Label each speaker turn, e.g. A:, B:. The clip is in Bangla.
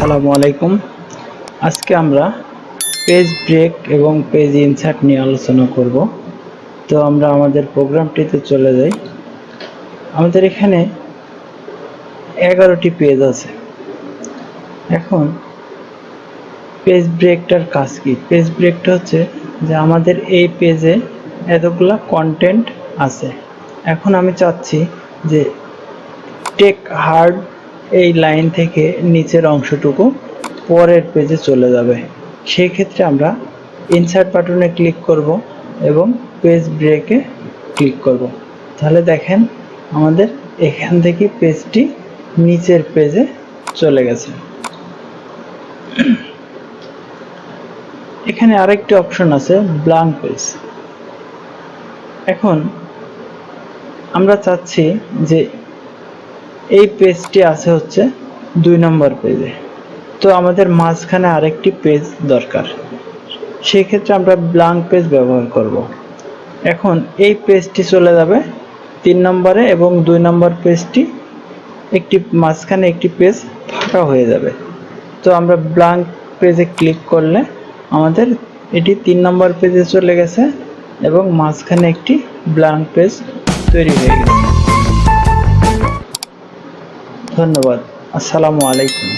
A: আসসালামু আলাইকুম। আজকে আমরা পেজ ব্রেক এবং পেজ ইনসার্ট নিয়ে আলোচনা করব। তো আমরা আমাদের প্রোগ্রামটিতে চলে যাই। আমাদের এখানে 11টি পেজ আছে। এখন পেজ ব্রেকটার কাজ কি? পেজ ব্রেকটা হচ্ছে যে আমাদের এই পেজে এতগুলা কন্টেন্ট আছে। এখন আমি চাচ্ছি যে টেক হার্ড এই লাইন থেকে নিচের অংশটুকু পরের পেজে চলে যাবে। সেই ক্ষেত্রে আমরা ইনসার্ট বাটনে ক্লিক করব এবং পেজ ব্রেকে ক্লিক করব। তাহলে দেখেন আমাদের এখান থেকে পেজটি নিচের পেজে চলে গেছে। এখানে আরেকটি অপশন আছে ব্ল্যাঙ্ক পেজ। এখন আমরা চাচ্ছি যে এই পেজটি আছে হচ্ছে 2 নম্বর পেজে, তো আমাদের মাঝখানে আরেকটি পেজ দরকার। সেই ক্ষেত্রে আমরা ব্ল্যাঙ্ক পেজ ব্যবহার করব। এখন এই পেজটি চলে যাবে 3 নম্বরে এবং 2 নম্বর পেজটি মাঝখানে একটি পেজ ফাঁকা হয়ে যাবে। তো আমরা ব্ল্যাঙ্ক পেজে ক্লিক করলে আমাদের এটি 3 নম্বর পেজে চলে গেছে এবং মাঝখানে একটি ব্ল্যাঙ্ক পেজ তৈরি হয়ে গেছে। ধন্যবাদ। আসসালামু আলাইকুম।